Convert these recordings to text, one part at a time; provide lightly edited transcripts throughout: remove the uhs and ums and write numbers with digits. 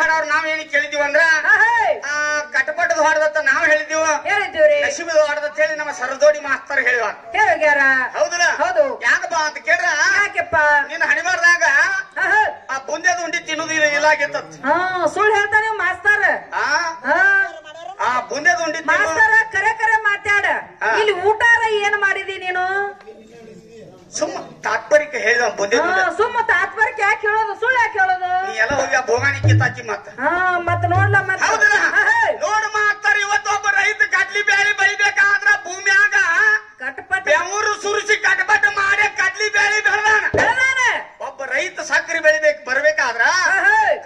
ಹಾಡವ್ರು ನಾವೇನು ಕೇಳಿದೀವಿ ಅಂದ್ರ ಕಟಪಟದ ಹಾಡದತ್ತ ನಾವ್ ಹೇಳಿದೀವ್ರಿ ನಶೀಬದ ಹಾಡದತ್ತ ಹೇಳಿ ನಮ್ಮ ಸರದೋಡಿ ಮಾಸ್ತರ್ ಹೇಳಿವಾರ ಹೌದಲ್ಲ ಹೌದು ಯಾಕಪ್ಪ ಅಂತ ಕೇಳ್ರ ಯಾಕೆಪ್ಪ ನಿನ್ನ ಹಣಿಬಾರ್ದಾಗ ಆ ಬುಂದೇದು ಉಂಡಿ ತಿನ್ನುದು ಇಲ್ಲ ಆಗಿತ್ತ ಸುಳ್ಳು ಹೇಳ್ತಾ ನೀವು ಮಾಸ್ತರ್ ಆ ಬುಂದೇದು ಉಂಡಿ ಮಾಸ್ತರ ಕರೆ ಕರೆ ಮಾತಾಡ ಇಲ್ಲಿ ಊಟ ಏನ್ ಮಾಡಿದಿ ನೀನು ಸುಮ್ಮ ತಾತ್ಪರ್ಯಕ ಹೇಳಿದ ಬುಂದೆ ಸುಮ್ಮ ತಾತ್ಪರ್ಯಕ್ಕೆ ಯಾಕೆ ಹೇಳೋದು ಸುಳ್ಳು ಯಾಕೆ ಹೇಳೋದು ನೀ ಎಲ್ಲ ಹೋಗಿ ಆ ಭೋಗಾಣಿಕೆ ತಾಕಿ ಮತ್ತ ನೋಡ್ಲ ಮತ್ತ ನೋಡ್ ಮಾತಾರ ಇವತ್ತು ಒಬ್ಬ ರೈತ ಕಡ್ಲಿ ಬೇಳೆ ಬೆಳಿಬೇಕಾದ್ರ ಭೂಮಿಯಾಗ ಬೆವರು ಸುರಿಸಿ ಕಟಪಟ ಮಾಡಿ ಕಡ್ಲಿ ಬೇಳೆ ಬೆಳೆದಾನ ಒಬ್ಬ ರೈತ ಸಕ್ಕರೆ ಬೆಳಿಬೇಕು ಬರ್ಬೇಕಾದ್ರ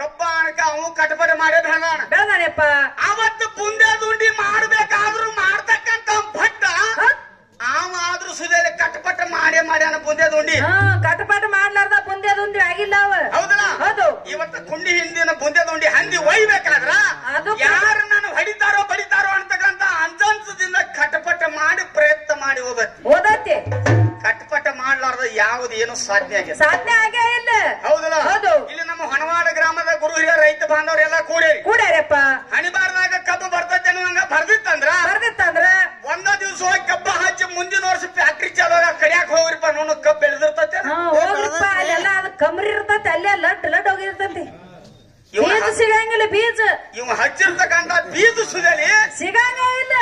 ಕಬ್ಬ ಅಣಕ ಅವು ಕಟಪಟ ಮಾಡೇ ಬೆಳೆದಾನಪ್ಪ ಅವತ್ತು ಬುಂದೆ ದುಂಡಿ ಮಾಡ್ಬೇಕಾದ್ರು ಮಾಡ್ತಕ್ಕಂತ ಭಟ್ಟ ಆದ್ರೂ ಸುದೇಲಿ ಕಟಪಟ ಮಾಡ್ಯಾನ ಬುಂದೆ ದುಂಡಿ ಕಟಪಟ ಮಾಡ್ಲಾರ್ದ ಬುಂದೆ ದುಂಡಿ ಆಗಿಲ್ಲ ಹೌದಲ್ಲ ಹೌದು ಇವತ್ತ ಕುಂಡಿ ಹಿಂದಿನ ಬುಂದೆ ದುಂಡಿ ಹಂದಿ ಒಯ್ಬೇಕಾದ್ರ ಯಾರು ನಾನು ಹೊಡಿತಾರೋ ಬಡಿತಾರೋ ಅಂತಕ್ಕಂತ ಅಂಚಂಚದಿಂದ ಕಟಪಟ ಮಾಡಿ ಪ್ರಯತ್ನ ಮಾಡಿ ಓದತ್ತೆ ಕಟಪಟ ಮಾಡ್ಲಾರ್ದ ಯಾವ್ದು ಏನು ಸಾಧ್ಯ ಆಗೇ ಇಲ್ಲ ಹೌದಲ್ಲ ಹೌದು ಇಲ್ಲಿ ನಮ್ಮ ಹೊಣವಾಡ ಗ್ರಾಮದ ಗುರು ಹಿರಿಯ ರೈತ ಬಾಂಧವರೆಲ್ಲ ಕೂಡ್ಯಾರಪ್ಪ ಹಣಿಬಾರ್ದಾಗ ಕಬ್ಬು ಬರ್ತೈತೆ ಅನ್ನುವಂಗ ಬರ್ದಿತ್ತಂದ್ರ ಒಂದ ದಿವ್ಸ ಹೋಗಿ ಕಬ್ಬ ಹಚ್ಚಿ ಮುಂದಿನ ವರ್ಷ ಫ್ಯಾಕ್ಟ್ರಿ ಚಾಲೋ ಕಡಿಯಾಕ ಹೋಗ್ರಿಪ್ಪ ನೋಡು ಕಬ್ಬು ಬೆಳೆದಿರ್ತೈತೆ ಹೋಗ್ರಿಪ್ಪ ಅಲ್ಲೆಲ್ಲ ಅದು ಕಮ್ರಿ ಇರ್ತೈತೆ ಅಲ್ಲೇ ಲಡ್ ಹೋಗಿರ್ತೈತಿ ಬೀಜ ಸಿಗಂಗಿಲ್ಲ ಬೀಜ ಇವ್ ಹಚ್ಚಿರ್ತಕ್ಕಂತ ಬೀಜ ಸುದಲಿ ಸಿಗಂಗ ಇಲ್ಲ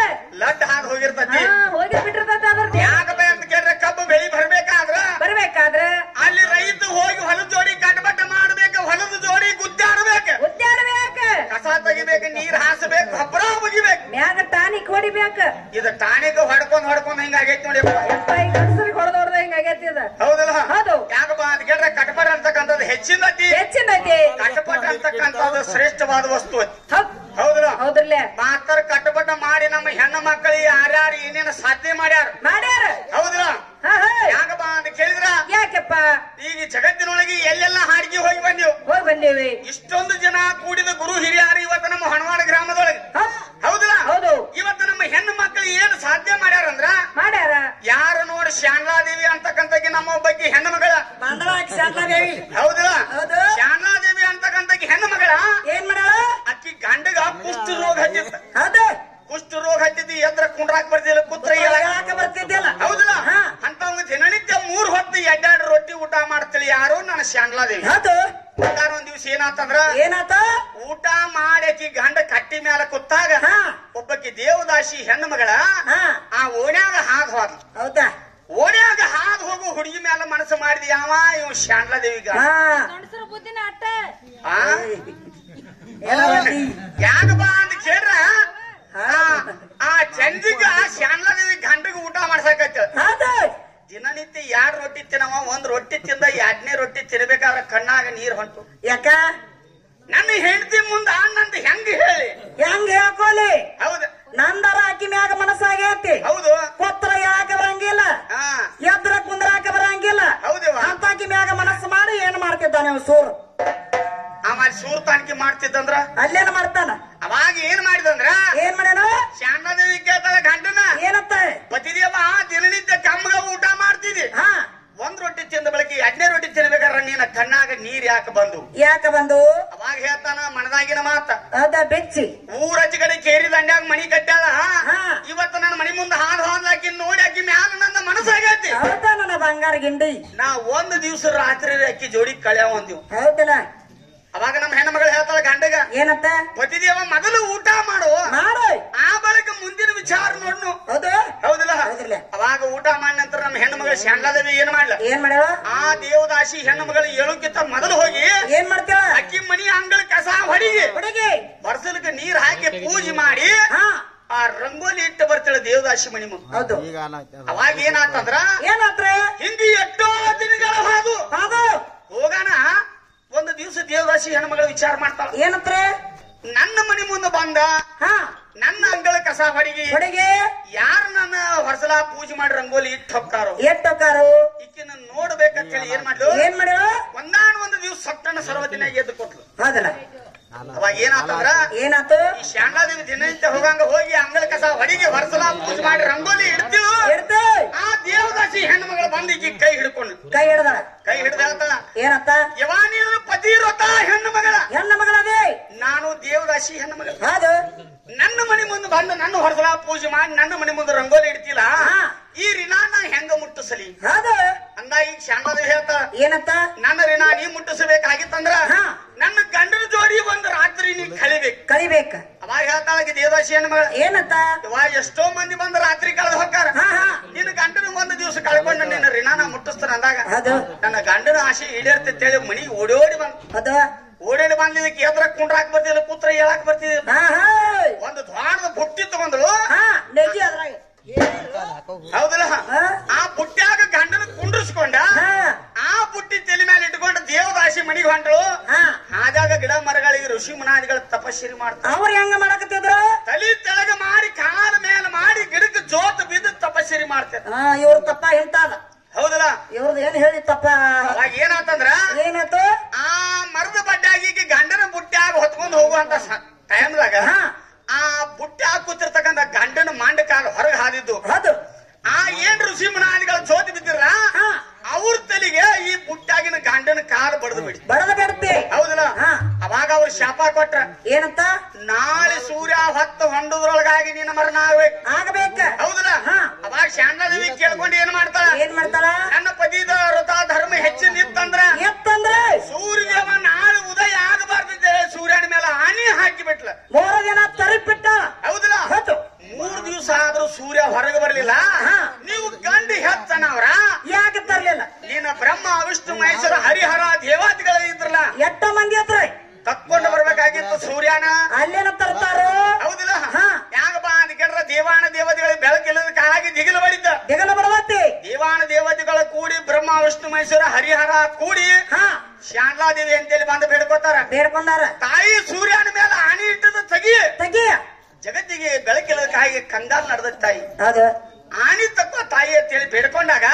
ಲಡ್ ಹಾದ್ ಹೋಗಿರ್ತೈತಿ ಹೋಗಿ ಬಿಟ್ಟಿರ್ತೈತಿ ಅದ್ರ ಯಾಕಪ್ಪ ಅಂತ ಕೇಳಿದ್ರೆ ಕಬ್ಬು ಬೆಳಿ ಬರ್ಬೇಕಾದ್ರ ಅಲ್ಲಿ ರೈತ ಹೋಗಿ ಹೊಲದ ಜೋಡಿ ಕಟಪಟ ಮಾಡ್ಬೇಕು ಹೊಲದ ಜೋಡಿ ಗುದ್ದಾಡ್ಬೇಕು ಕಸ ತೆಗಿಬೇಕು ನೀರ್ ಹಾಸಬೇಕು ಗೊಬ್ಬರ ಮುಗಿಬೇಕು ಮ್ಯಾಗ ಟಾನಿಕ್ ಹೊಡಿಬೇಕು ಇದು ಟಾನಿಕ್ ಹೊಡ್ಕೊಂಡ್ ಹಿಂಗಾಗೈತಿ ನೋಡಿ ಹೊಡೆದವ್ರದ ಹಿಂಗಾಗೈತಿ ಹೌದಲ್ಲ ಹೌದು ಯಾಕಪ್ಪ ಅಂತ ಕೇಳಿದ್ರೆ ಕಟಪಟ ಅಂತಕ್ಕಂಥದ್ದು ಹೆಚ್ಚಿನೈತಿ ಕಟಪಟ ಅಂತಕ್ಕಂಥದ್ದು ಶ್ರೇಷ್ಠವಾದ ವಸ್ತು ಹೌದಲ್ಲ ಹೌದ್ರಲ್ಲೇ ಮಾಸ್ತರ ಕಟಪಟ ಮಾಡಿ ನಮ್ಮ ಹೆಣ್ಣು ಮಕ್ಕಳಿಗೆ ಯಾರ್ಯಾರು ಏನೇನು ಸಾಧನೆ ಮಾಡ್ಯಾರ ಹೌದಲ್ಲ ಯಾಕಪ್ಪ ಅಂತ ಕೇಳಿದ್ರ ಯಾಕೆಪ್ಪ ಈಗ ಜಗತ್ತಿನೊಳಗೆ ಎಲ್ಲೆಲ್ಲ ಹಾಡಿಗೆ ಹೋಗಿ ಬಂದೇವಿ ಇಷ್ಟೊಂದು ಜನ ಕೂಡಿದ ಗುರು ಹಿರಿಯರು ಇವತ್ತು ನಮ್ಮ ಹೊಣವಾಡ ಗ್ರಾಮದೊಳಗೆ ಹೌದಲ್ಲ ಹೌದು ಇವತ್ತು ನಮ್ಮ ಹೆಣ್ಣು ಮಕ್ಕಳು ಏನು ಸಾಧ್ಯ ಮಾಡ್ಯಾರ ಯಾರು ನೋಡಿ ಶಾನ್ಲಾದೇವಿ ಅಂತಕ್ಕಂಥಕ್ಕೆ ನಮ್ಮ ಒಬ್ಬಕ್ಕೆ ಹೆಣ್ಣು ಮಗಳ ಹೌದಲ್ಲ ಶಾನ್ಲಾದೇವಿ ಅಂತಕ್ಕಂಥಕ್ಕೆ ಹೆಣ್ಣು ಮಗಳ ಏನ್ ಮಾಡ್ಯಾಳ ಅಕ್ಕಿ ಗಂಡಗ ಕುಷ್ಠ ರೋಗ ಹತ್ತಿತ್ತ ಕುಷ್ಠ ರೋಗ ಹತ್ತಿದ್ದು ಎದ್ರ ಕುಂಡ್ರಾಕ್ ಬರ್ತಿಲ್ಲ ಕುತ್ರ ಬರ್ತಿದ್ದಿಲ್ಲ ಹೌದಲ್ಲ ಅಂತ ದಿನನಿತ್ಯ 3 ಹೊತ್ತು 2 ರೊಟ್ಟಿ ಊಟ ಮಾಡ್ತಿಳಿ ಯಾರು ನನ್ನ ಶಾನ್ಲಾದೇವಿ ಒಂದ್ ದಿವ್ಸ ಏನಾತ ಊಟ ಮಾಡಿ ಗಂಡ ಕಟ್ಟಿ ಮ್ಯಾಲ ಕುತ್ತಾಗ ಒಬ್ಬಕ್ಕೆ ದೇವದಾಸಿ ಹೆಣ್ಣು ಮಗಳ ಆ ಓಣ್ಯಾಗ ಹಾದ್ ಹೋದ್ಲು ಹೌದಾ ಓಣ್ಯಾಗ ಹಾದ್ ಹೋಗು ಹುಡುಗಿ ಮ್ಯಾಲ ಮನಸ್ಸು ಮಾಡಿದ ಯಾವ ಇವ್ ಶಾನ್ಲಾದೇವಿಗ ಯಾಕಪ್ಪ ಅಂತ ಕೇಳ್ರ ಆ ಚಂದಿಗ ಶಾನ್ಲಾದೇವಿ ಗಂಡಗ ಊಟ ಮಾಡ್ಸಕತ್ತ ದಿನನಿತ್ಯ 2 ರೊಟ್ಟಿ ತಿನ್ನವ 1 ರೊಟ್ಟಿ ತಿಂದ 2ನೇ ರೊಟ್ಟಿ ತಿನ್ಬೇಕಾದ್ರೆ ಕಣ್ಣಾಗ ನೀರ್ ಹೊಂಟು ಯಾಕ ನನ್ನ ಹೆಂಡತಿ ಮುಂದ ನಂದ ಹೆಂಗ್ ಹೇಳ್ಕೊಲಿ ಹೌದ ನಂದರ ಅಕ್ಕಿ ಮ್ಯಾಗ ಮನಸ್ಸಾಗೈತಿ ಹೌದು ಕೊತ್ರ ಯಾಕ ಬರಂಗಿಲ್ಲ ಎದ್ರ ಕುಂದ್ರಾಕ ಬರಂಗಿಲ್ಲ ಹೌದವ ಅಂತ ಅಕ್ಕಿ ಮ್ಯಾಗ ಮನಸ್ಸು ಮಾಡಿ ಏನ್ ಮಾಡ್ತಿದ್ದಾನೆ ಸೂರ್ ಆಮೇಲೆ ಸೂರ್ ತಾಣಿಕೆ ಮಾಡ್ತಿದ್ದಂದ್ರ ಅಲ್ಲೇನ ಮಾಡ್ತಾನ ಅವಾಗ ಏನ್ ಮಾಡಿದಂದ್ರ ಏನ್ ಮಾಡ್ಯಾನ ಶಾನ್ಲಾದೇವಿ ಕೇಳ್ತಾಳ ಗಂಡನ ಏನತ್ತ ಪತಿದೇವ ದಿನನಿತ್ಯ ಕಮ್ಮಗ ಊಟ ಮಾಡ್ತಿದ್ದಿ 1 ರೊಟ್ಟಿ ತಿಂದ ಬೆಳಗ್ಗೆ 2ನೇ ರೊಟ್ಟಿ ತಿನ್ಬೇಕಾದ್ರೆ ನಿನ್ನ ಕಣ್ಣಾಗ ನೀರ್ ಯಾಕೆ ಬಂದು ಅವಾಗ ಹೇಳ್ತಾನ ಮನದಾಗಿನ ಮಾತ ಅದ ಬೆಚ್ಚಿ ಊರಜ್ಜಿ ಕಡೆ ಕೇರಿ ದಂಡ್ಯಾಗ ಮನಿ ಕಟ್ಟಾಳ ಇವತ್ತು ನನ್ನ ಮನಿ ಮುಂದೆ ಹಾದ್ ಹಾದ್ಲಾಕಿ ನೋಡಿ ಆಕಿ ಮ್ಯಾಲ ನನ್ನ ಮನಸ್ಸಾಗೈತಿ ನನ್ನ ಬಂಗಾರ ಗಿಂಡಿ ನಾ 1 ದಿವ್ಸ ರಾತ್ರಿ ಅಕ್ಕಿ ಜೋಡಿ ಕಳ್ಯಾವ ಒಂದಿವ್ ಹೌದಲ್ಲ ಅವಾಗ ನಮ್ಮ ಹೆಣ್ಮಗಳು ಹೇಳ್ತಾಳ ಗಂಡಗ ಏನತ್ತ ಪತಿದೇವ ಮೊದಲು ಊಟ ಮಾಡು ಆ ಬಳಿಕ ಮುಂದಿನ ವಿಚಾರ ನೋಡ್ನು ಹೌದಲ್ಲ ಅವಾಗ ಊಟ ಮಾಡಿದ ನಂತರ ನಮ್ಮ ಹೆಣ್ಣು ಮಗಳು ಶಾನ್ಲಾದೇವಿ ಏನ್ ಮಾಡ್ಲ ಆ ದೇವದಾಸಿ ಹೆಣ್ಣು ಮಗಳು ಹೇಳೋಕ್ಕಿಂತ ಮೊದಲು ಹೋಗಿ ಏನ್ ಮಾಡ್ತಾಳ ಅಕ್ಕಿ ಮನಿ ಅಂಗಳ ಕಸ ಹೊಡಿಗೆ ಬರ್ಸಲಕ್ಕೆ ನೀರ್ ಹಾಕಿ ಪೂಜೆ ಮಾಡಿ ಆ ರಂಗೋಲಿ ಇಟ್ಟು ಬರ್ತಾಳೆ ದೇವದಾಸಿ ಮನಿ ಮುಂದೆ ಅವಾಗ ಏನಾತಂದ್ರ ಹಿಂದಿ ಎಷ್ಟೋ ದಿನಗಳ ಹೋಗೋಣ 1 ದಿವ್ಸ ದೇವದಾಸಿ ಹೆಣ್ಮಗಳು ವಿಚಾರ ಮಾಡ್ತಾಳ ಏನಂತ್ರ ನನ್ನ ಮನಿ ಮುಂದೆ ಬಂದ ನನ್ನ ಅಂಗಳ ಕಸ ಹೊಡಿಗೆ ಯಾರು ನನ್ನ ಹೊರಸಲ ಪೂಜೆ ಮಾಡಿ ರಂಗೋಲಿ ಇಟ್ಟು ಹೋಗ್ತಾರೋ ಈಕಿನ ನೋಡ್ಬೇಕಂತ ಹೇಳಿ ಏನ್ ಮಾಡ್ಲು ಒಂದಾನ ದಿವ್ಸ ಸೊಟ್ಟನ ಸರ್ವದಿನ ಎದ್ದು ಕೊಟ್ಲು ಅವಾಗ ಏನಾತು ಈ ಶಾನ್ಲಾದೇವಿ ದಿನನಿತ್ಯ ಹೋಗಿ ಅಂಗಳ ಕಸ ಹೊಡಿಗೆ ಹೊರಸಲ ಪೂಜೆ ಮಾಡಿ ರಂಗೋಲಿ ಇಡ್ತೀವಿ ಆ ದೇವದಾಸಿ ಹೆಣ್ಮಗಳು ಬಂದು ಈಕಿ ಕೈ ಹಿಡ್ಕೊಂಡು ಕೈ ಹಿಡ್ದ ಹೇಳ್ತಾಳ ಏನತ್ತ ಯವಾ ನೀನು ಪತಿ ವ್ರತ ಹೆಣ್ಣು ಮಗಳದೇ ನಾನು ದೇವದಾಸಿ ಹೆಣ್ಣು ಮಗ. ಹೌದು. ನನ್ನ ಮನೆ ಮುಂದೆ ಬಂದು ನನ್ನ ಹೊರಸಲ ಪೂಜೆ ಮಾಡಿ ನನ್ನ ಮನೆ ಮುಂದೆ ರಂಗೋಲಿ ಇಡ್ತಿಲ್ಲ, ಈ ಋಣಾನ ಹೆಂಗ ಮುಟ್ಟಿಸಲಿ? ಹೌದು. ಅಂದ ಈಗ ಶಾಂತದ ಹೇಳ್ತ ಏನಂತ? ನನ್ನ ಋಣ ನೀ ಮುಟ್ಟಿಸಬೇಕಾಗಿತ್ತಂದ್ರ ನನ್ನ ಗಂಡನ ಜೋಡಿ ಒಂದು ರಾತ್ರಿ ನೀ ಕಳಿಬೇಕ. ಅವಾಗ ಹೇಳ್ತಾಳ ದೇವದಾಸಿ ಹೆಣ್ಣು ಮಗ. ಏನಂತ? ಇವಾಗ ಎಷ್ಟೋ ಮಂದಿ ಬಂದ ರಾತ್ರಿ ಕಳೆದು ಹೋಗ್ತಾರ, ನಿನ್ನ ಗಂಡನ ಒಂದು ದಿವಸ ಕಳ್ಕೊಂಡು ನಿನ್ನ ಋಣಾನ ಮುಟ್ಟಿಸ್ತಾರ ಅಂದಾಗ ನನ್ನ ಗಂಡನ ಆಸೆ ಈಡೇರ್ತೇಳಿ ಮನಿಗೆ ಓಡೋಡಿ ಬಂದ. ಓಡಾಡಿ ಬಂದಿದ್ದಕ್ಕೆ ಎದ್ರ ಕುಂಡ್ರಾಕ್ ಬರ್ತಿಲ್ಲ, ಕೂತ್ರ ಹೇಳಾಕ್ ಬರ್ತಿದ್ದಿಲ್ಲ. ಒಂದು ದ್ವಾರದ ಬುಟ್ಟಿ ತಗೊಂಡ್ರು, ಹೌದಲ್ಲ? ಆ ಬುಟ್ಟ್ಯಾಗ ಗಂಡನ ಕುಂಡ್ರಿಸ್ಕೊಂಡ, ಆ ಬುಟ್ಟಿ ತಲೆ ಮೇಲೆ ಇಟ್ಕೊಂಡು ದೇವದಾಸಿ ಮನಿಗೆ ಹೊಂಟಳು. ಆದಾಗ ಗಿಡ ಮರಗಳಿಗೆ ಋಷಿ ಮುನಾದಿಗಳ ತಪಸ್ಸರಿ ಮಾಡ್ತಾರೆ. ಅವ್ರು ಹೆಂಗ ಮಾಡಕತ್ತಿದ್ರು? ತಲೆ ತೆಳಗ ಮಾಡಿ ಕಾಲ ಮೇಲೆ ಮಾಡಿ ಗಿಡಕ್ಕೆ ಜೋತ ಬಿದ್ದು ತಪಸ್ಸರಿ ಮಾಡ್ತಾರೆ. ಇವ್ರ ತಪ್ಪ ಎಂತಾದ? ಹೌದಲ್ಲ? ಇವ್ರದ್ದು ಏನ್ ಹೇಳಿ ತಪ್ಪ? ಅವಾಗ ಏನಾತಂದ್ರ, ಏನಾಯ್ತು? ಆ ಮರದ ಬಡ್ಡಾಗಿ ಗಂಡನ ಬುಟ್ಟ್ಯಾಗ ಹೊತ್ಕೊಂಡು ಹೋಗುವಂತ ಟೈಮ್ದಾಗ ಆ ಬುಟ್ಟಿ ಕೂತಿರ್ತಕ್ಕಂಥ ಗಂಡನ ಮಂಡ ಕಾಲು ಹೊರಗೆ ಹಾದಿದ್ದು. ಆ ಏನ್ ಋಷಿ ಮುನಾದಿಗಳ ಜೋತಿ ಬಿದ್ದಿರ ಅವ್ರ ತಲೆಗೆ ಈ ಬುಟ್ಟಾಗಿನ ಗಂಡನ ಕಾಲು ಬಡದು ಬಿಡಿ. ಹೌದಲ್ಲ? ಅವಾಗ ಅವ್ರು ಶಾಪ ಕೊಟ್ರ. ಏನಂತ? ನಾಳೆ ಸೂರ್ಯ ಹೊತ್ತು ಹೊಂಡದ್ರೊಳಗಾಗಿ ನಿನ್ನ ಮರಣ ಆಗಬೇಕ. ಹೌದಲ್ಲ? ಅವಾಗ ಶಾಂತಾದೇವಿ ಕೇಳ್ಕೊಂಡು ಏನ್ ಮಾಡ್ತಾಳ? ನನ್ನ ಪತಿದ ವ್ರತ ಧರ್ಮ ಹೆಚ್ಚಿನಿತ್ತಂದ್ರ ಸೂರ್ಯದೇವ ನಾಳೆ ಉದಯ ಆಗಬಾರ್ದಿದ್ದೆ ಸೂರ್ಯನ ಮೇಲೆ ಹಾನಿ ಹಾಕಿ ಬಿಟ್ಲ. 3 ದಿನ ತರಿಬಿಟ್ಟ. ಹೌದಲ್ಲ? 3 ದಿವಸ ಆದ್ರೂ ಸೂರ್ಯ ಹೊರಗೆ ಬರ್ಲಿಲ್ಲ. ನೀವು ಗಂಡು ಹೆಚ್ಚನವ್ರ ಯಾಕೆ ತರ್ಲಿಲ್ಲ? ನೀನ ಬ್ರಹ್ಮ ವಿಷ್ಣು ಮಹೇಶ್ವರ ಹರಿಹರ ದೇವಾದಿಗಳ ಇದ್ರಲ್ಲ, ಎಷ್ಟ ಮಂದಿ ಹತ್ರ ತಕ್ಕೊಂಡು ಬರ್ಬೇಕಾಗಿತ್ತು ಸೂರ್ಯನ. ಅಲ್ಲೇನ ತರ್ತಾರೋ? ಹೌದಿಲ್ಲ? ಯಾಕಪ್ಪ ಅಂದ್ಕೊಂಡ್ರ ದೇವಾನ ದೇವತೆಗಳಿಗೆ ಬೆಳಕಿಲ್ಲದಕ್ಕಾಗಿ ದಿಗಿಲು ಬಡಿದ್ದ. ದಿಗಲ ಬಡವತ್ತಿ ದೇವಾನ ದೇವತೆಗಳ ಕೂಡಿ ಬ್ರಹ್ಮ ವಿಷ್ಣು ಮಹೇಶ್ವರ ಹರಿಹರ ಕೂಡಿ ಶಾಂತಾದೇವಿ ಅಂತೇಳಿ ಬಂದು ಬೇಡ್ಕೊಂಡಾರ. ತಾಯಿ ಸೂರ್ಯನ ಮೇಲೆ ಆಣಿ ಇಟ್ಟದ ತೆಗಿಯ ಜಗತ್ತಿಗೆ ಬೆಳಕಿಲ್ಲದಕ್ಕಾಗಿ ಕಂಗಾಲ್ ನಡೆದ ತಾಯಿ. ಆಣಿ ತಕ್ಕ ತಾಯಿ ಅಂತೇಳಿ ಬೇಡ್ಕೊಂಡಾಗ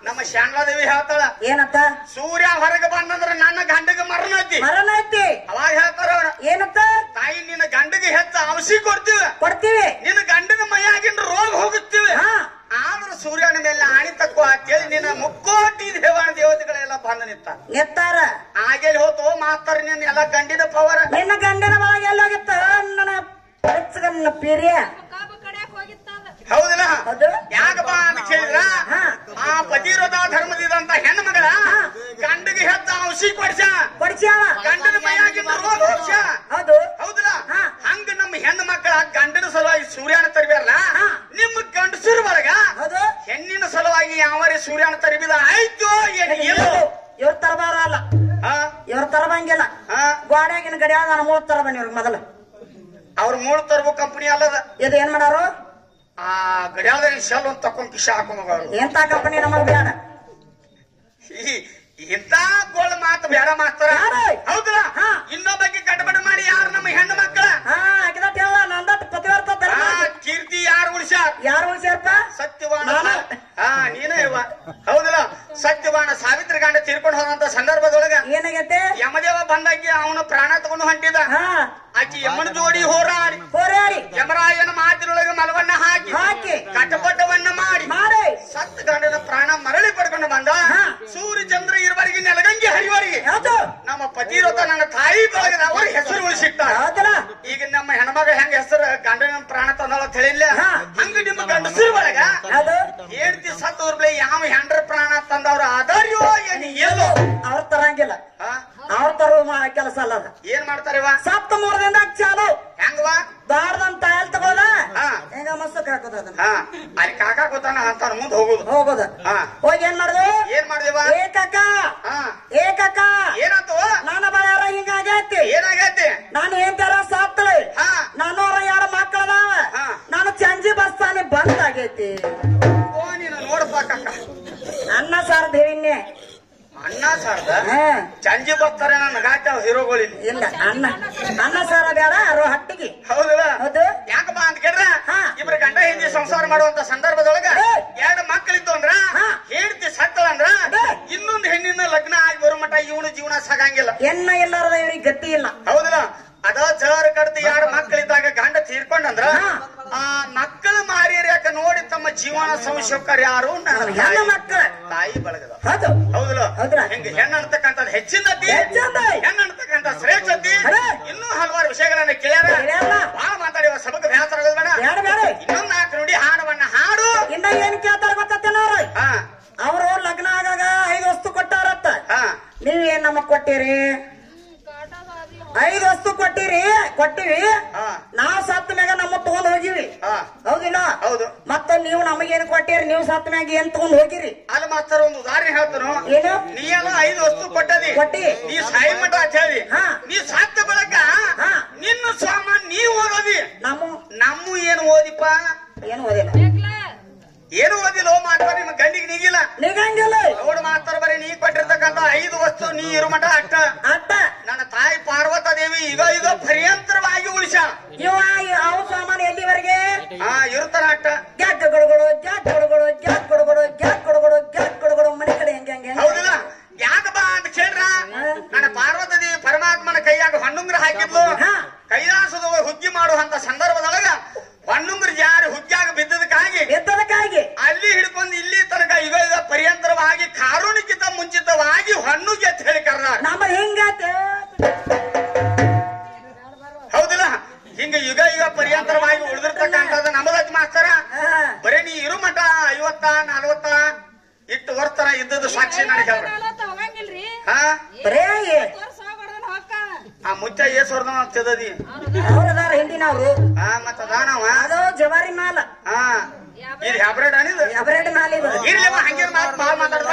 ನಮ್ಮ ಶಾಂತಾದೇವಿ ಹೇಳ್ತಾಳ, ಏನಂತ? ಸೂರ್ಯ ಹೊರಗೆ ಬಂದಂದ್ರ ನನ್ನ ಗಂಡಗೆ ಮರಣ ಐತಿ. ಅವಾಗ ಹೇಳ್ತಾರ ಏನಂತ? ತಾಯಿ ನಿನ್ನ ಗಂಡಗೆ ಹೆಚ್ಚ ಔಷಧಿ ಕೊಡ್ತೀವಿ, ನಿನ್ನ ಗಂಡನ ಮೈಯಾಗಿನ ರೋಗ ಹೋಗುತ್ತೀವಿ. ಆದ್ರ ಸೂರ್ಯನ ಮೇಲೆ ಆಣಿ ತಕ್ಕೋ ಅಂತೇಳಿ ನಿನ್ನ ಮುಕ್ಕೋಟಿ ದೇವಾನ ದೇವತೆಗಳೆಲ್ಲ ಬಂದ ನಿತ್ತಾರ. ಹಾಗೆ ಹೋತು ಮಾತಾರ ನಿನ್ನ ಎಲ್ಲ ಗಂಡಿನ ಪವರ್. ನಿನ್ನ ಗಂಡನ ಒಳಗೆ ಎಲ್ಲೋಗಿತ್ತ ನನ್ನ ಪೀರಿಯ. ಹೌದಿಲ್ಲ? ಯಾಕಪ್ಪ ಅಂತ ಕೇಳಿದ್ರ ಆ ಪತಿವ್ರತ ಧರ್ಮದಿದಂತ ಹೆಣ್ಣು ಮಗಳ ಗಂಡಿಗೆ ಹೆಚ್ಚ ಔಷಧಿ ಕೊಡ್ಸ ಗಂಡನ ಮೈಯಾಗಿನ ರೋಗ ಹೋಗ್ಸ. ಹೌದಿಲ್ಲ? ಹಂಗ ನಮ್ಮ ಹೆಣ್ಣು ಮಕ್ಕಳ ಗಂಡನ ಸಲುವಾಗಿ ಸೂರ್ಯನ ತರಬೇರಲ್ಲ, ನಿಮ್ಮ ಗಂಡಸರ ಒಳಗ ಹೆಣ್ಣಿನ ಸಲುವಾಗಿ ಯಾವರೇ ಸೂರ್ಯನ ತರಬಿದ ಆಯ್ತು ಏನು? ಇವ್ರ ತರಬಾರಲ್ಲ, ಇವ್ರ ತರಬಂಗಿಲ್ಲ. ಗೋಡ್ಯಾಗಿನ ಗಡಿಯಾಗ ನಾನು 3 ತರ ಬನ್ನಿ ಇವ್ರಿಗೆ ಮೊದಲು. ಅವ್ರ 3 ತರಬೋ ಕಂಪನಿ ಅಲ್ಲದ. ಇದು ಏನ್ ಮಾಡಾರು? ಆ ಗಡಿಯಾದ ಶೆಲ್ ಒಂದು ತಕೊಂಡ್ ಕಿಶ ಹಾಕೊಂಡ್ ಎಂತ ಕಂಪನಿ ನಮಗ್ ಬೇಡ. ಇಂತ ಗೋಳ್ ಮಾತು ಬೇಡ ಮಾಸ್ತರ. ಹೌದಲ್ಲ? ಇನ್ನೊಬ್ಬಕ್ಕೆ ಕಟಬಡ ಮಾಡಿ ಯಾರು ನಮ್ಮ ಹೆಣ್ಣು ಮಕ್ಕಳ ಕೀರ್ತಿ ಯಾರು ಉಳಿಸ್ಯಾರಪ್ಪ? ಸತ್ಯವಾಣ. ನೀನೇ ಇವ. ಹೌದಲ್ಲ? ಸತ್ಯವಾಣ ಸಾವಿತ್ರಿ ಗಂಡ ತೀರ್ಕೊಂಡು ಹೋದಂತ ಸಂದರ್ಭದೊಳಗ ಏನಾಗೈತೆ? ಯಮದೇವ ಬಂದಾಗಿ ಅವನು ಪ್ರಾಣ ತಗೊಂಡು ಹೊಂಟಿದ. ಆಕಿ ಯಮನ ಜೋಡಿ ಹೋರಾಡಿ ಯಮರಾಯನ ಮಾತಿನೊಳಗೆ ಮಲವನ್ನ ಹಾಕಿ ಕಟಪಟವನ್ನ ಮಾಡಿ ಸತ್ತ ಗಂಡನ ಪ್ರಾಣ ಮರಳಿ ಪಡ್ಕೊಂಡು ಬಂದ. ಸೂರ್ಯ ಚಂದ್ರ ಇರುವರೆಗೆ ನೆಲಗಂಗಿ ಹರಿವರೆಗೆ ನಮ್ಮ ಪತಿವ್ರತ ನನ್ನ ತಾಯಿ ಬಳಗದ ಅವ್ರ ಹೆಸರು ಉಳಿಸಿಟ್ಟ. ಈಗ ನಮ್ಮ ಹೆಣ್ಮಗ ಹೆಂಗ ಹೆಸರು ಗಂಡನ ಪ್ರಾಣ ತಂದಳ ತಿಳಿಲ್ಲ, ಹಂಗ ನಿಮ್ಮ ಗಂಡಸರು ಒಳಗ ಹೇಳ್ತಿ ಸತ್ತೋರ್ಬಳೆ ಯಾವ ಹೆಂಡ್ರ ಪ್ರಾಣ ತಂದವ್ರ ಆಧಾರ್ಯೋ ಏನು ಅವ್ರ ತರಂಗಿಲ್ಲ. ಅವ್ರ ತರ ಕೆಲಸ ಅಲ್ಲ. ಏನ್ ಮಾಡ್ತಾರ? ಸಪ್ತ 3 ದಿನದಾಗ ಚಾಲು. ಹೆಂಗವಾ? ಬಾರ್ದಂತ ಎಲ್ ತಗೋದ ಹೆಂಗ ಮಸ್ತ್ ಹಾಕೋದ ಅಲ್ಲಿ ಕಾಕಾ ಕೂತಾನ ಅಂತ ಮುಂದೆ ಹೋಗುದು. ಹೋಗಿ ಏನ್ ಮಾಡ್ದೇವ? ಏ ಕಾಕ ಏನಾಯ್ತು? ನನ್ನ ಬಾಳ ಹಿಂಗಾಗೈತಿ. ಏನಾಗೈತಿ? ನಾನು ಏನ್ ತರ ಸಾಪ್ತಳೆ, ನಾನು 2 ಮಕ್ಕಳದಾವ, ನಾನು ಚಂಜಿ ಬಸ್ತಾನೆ ಬಂದ್ ಆಗೈತಿ. ನೀನು ನೋಡಪ್ಪ ಕಾಕ, ಅನ್ನ ಸಾರ್ ದೇವಿನ್ನೆ ಅನ್ನ ಸಾರ್ದ ಚಂಜಿ ಬರ್ತಾರೆ ನನ್ನ ಗಾಟ ಹೀರೋಗಳು ಇಲ್ಲ. ಅನ್ನ ಸಾರ ಬೇಡ ಹಟ್ಟಿಗೆ. ಹೌದಲ್ಲ? ಯಾಕಪ್ಪ ಅಂತ ಕೇಳ್ರ ಇಬ್ರು ಗಂಡ ಹೆಂಡತಿ ಸಂಸಾರ ಮಾಡುವಂತ ಸಂದರ್ಭದೊಳಗ 2 ಮಕ್ಕಳಿತ್ತು ಅಂದ್ರ ಹೇಳ್ತಿ ಸತ್ತಳ ಅಂದ್ರ ಇನ್ನೊಂದು ಹೆಣ್ಣಿನ ಲಗ್ನ ಆಗಿ ಬರೋ ಮಟ ಇವನು ಜೀವನ ಸಾಗಂಗಿಲ್ಲ. ಎನ್ನ ಎಲ್ಲಾರದ ಇವ್ರಿಗೆ ಗತಿ ಇಲ್ಲ. ಹೌದಲ್ಲ? ಅದ ಜರ ಕಡ್ದು 2 ಮಕ್ಕಳಿದ್ದಾಗ ಗಂಡ ತೀರ್ಕೊಂಡಂದ್ರ ಆ ಮಕ್ಕಳ ಮಾರಿಯರ್ ಯಾಕ ನೋಡಿ ತಮ್ಮ ಜೀವನ ಸಂಶೋಕರ್ ಯಾರು? ನನ್ನ ಮಕ್ಕಳ ತಾಯಿ ಬಳಗದ. ಹೌದಲ್ಲ? ಹೆಣ್ಣು ಅಂತಕ್ಕಂಥದ್ದು ಹೆಚ್ಚಿನತಿ, ಹೆಣ್ಣು ಅಂತಕ್ಕಂಥ ಶ್ರೇಷ್ಠತಿ, ಇನ್ನೂ ಹಲವಾರು 5 ವಸ್ತು ಕೊಟ್ಟಿವಿ ನಾವ್ ಸತ್ತ ಮ್ಯಾಗ ನಮ್ಮ ತಗೊಂಡ್ ಹೋಗಿವಿ ಹೌದಿಲ್ಲ ಹೌದು ಮತ್ತ ನೀವು ನಮಗೇನು ಕೊಟ್ಟಿರಿ ನೀವು ಸತ್ತ ಮ್ಯಾಗ ಏನ್ ತಗೊಂಡ್ ಹೋಗಿರಿ ಅಲ್ಲಿ ಮಾಸ್ತರ ಒಂದು ಉದಾಹರಣೆ ಹೇಳ್ತಾನು ಏನು ನೀ ಎಲ್ಲ 5 ವಸ್ತು ಕೊಟ್ಟಿ ನೀ ಸಾಯಿ ಮಠ ಅಂತ ಹೇಳಿ ನೀ ಸತ್ತ ಬಳಕ ನಿನ್ನ ಸಾಮಾನ್ ನೀ ಓದೋದಿ ನಮ್ಮ ಏನು ಓದಿಪ್ಪ ಏನು ಓದಿಲ್ಲ ಏನು ಓದಿಲ್ಲ ಮಾಸ್ತರ ನಿಮ್ಮ ಗಂಡಿಗೆ ನಿಗಂಗಿಲ್ಲ ನೋಡು ಮಾಸ್ತರ ಬರೀ ನೀ ಕೊಟ್ಟಿರ್ತಕ್ಕಂತ 5 ವಸ್ತು ನೀ ಇರು ಮಠ ಅಟ್ಟ ನನ್ನ ತಾಯಿ ಪಾರ್ವತ ದೇವಿ ಈಗ ಪರ್ಯಂತರವಾಗಿ ಉಳಿಸ ಅವು ಸಾಮಾನು ಎಲ್ಲಿವರೆಗೆ ಇರುತ್ತಾರ ಅಟ್ಟ ಗ್ಯಾಟ್ ಕೊಡಗಳು ಮನೆ ಕಡೆ ಹೆಂಗೆ ಹೌದಿಲ್ಲ ಯಾಕಪ್ಪ ಅಂತ ಕೇಳ್ರ ನನ್ನ ಪಾರ್ವತ ದೇವಿ ಪರಮಾತ್ಮನ ಕೈಯಾಗ ಹೊಣ್ಣುಂಗ್ರ ಹಾಕಿದ್ಲು ಕೈಲಾಸದ ಹುಗ್ಗಿ ಮಾಡುವಂತ ಸಂದರ್ಭದೊಳಗ ಹೊಣ್ಣುಂಗ್ರ ಜಾರಿ ಹುಗ್ಗಿಯಾಗ ಬಿದ್ದದಕ್ಕಾಗಿ ಅಲ್ಲಿ ಹಿಡ್ಕೊಂಡು ಇಲ್ಲಿ ತನಕ ಈಗ ಪರ್ಯಂತರವಾಗಿ ಕಾರುಣಿಕ್ಕಿಂತ ಮುಂಚಿತವಾಗಿ ಹೊಣ್ಣುಗೆ ಅಂತ ಹೇಳಿ ಕರ್ನಾಡ ನಮ್ಮ ಹಿಂಗಾತ ಹೌದಿಲ್ಲ ಹಿಂಗ ಈಗ ಪರ್ಯಂತರವಾಗಿ ಉಳಿದಿರ್ತಕ್ಕಂಥದ್ದು ನಮ್ಮದಕ್ಕೆ ಮಾಸ್ತರ ಬರೀ ನೀ ಇರು ಮಠ 50 40 ಇಟ್ಟು ವರ್ಷ ಇದ್ದದ್ದು ಸಾಕ್ಷಿ ನನಗೆ ಆ ಮುಚ್ಚ ಏಸೋರ್ದ ಆಗ್ತದದಿ ಅವ್ರದಾರ ಹಿಂದಿನವ್ರು ಮತ್ತ ಅದಾನವ ಅದು ಜವಾರಿ ಮಾಲ ಇದು ಹ್ಯಾಬ್ರೇಡ್ ಅನಿದ ಹ್ಯಾಬ್ರೇಡ್ ಮಾಲ್ ಇದು ಇರ್ಲಿವ ಹಂಗೆ ಮಾತು ಭಾಳ ಮಾತಾಡ್ತಾರ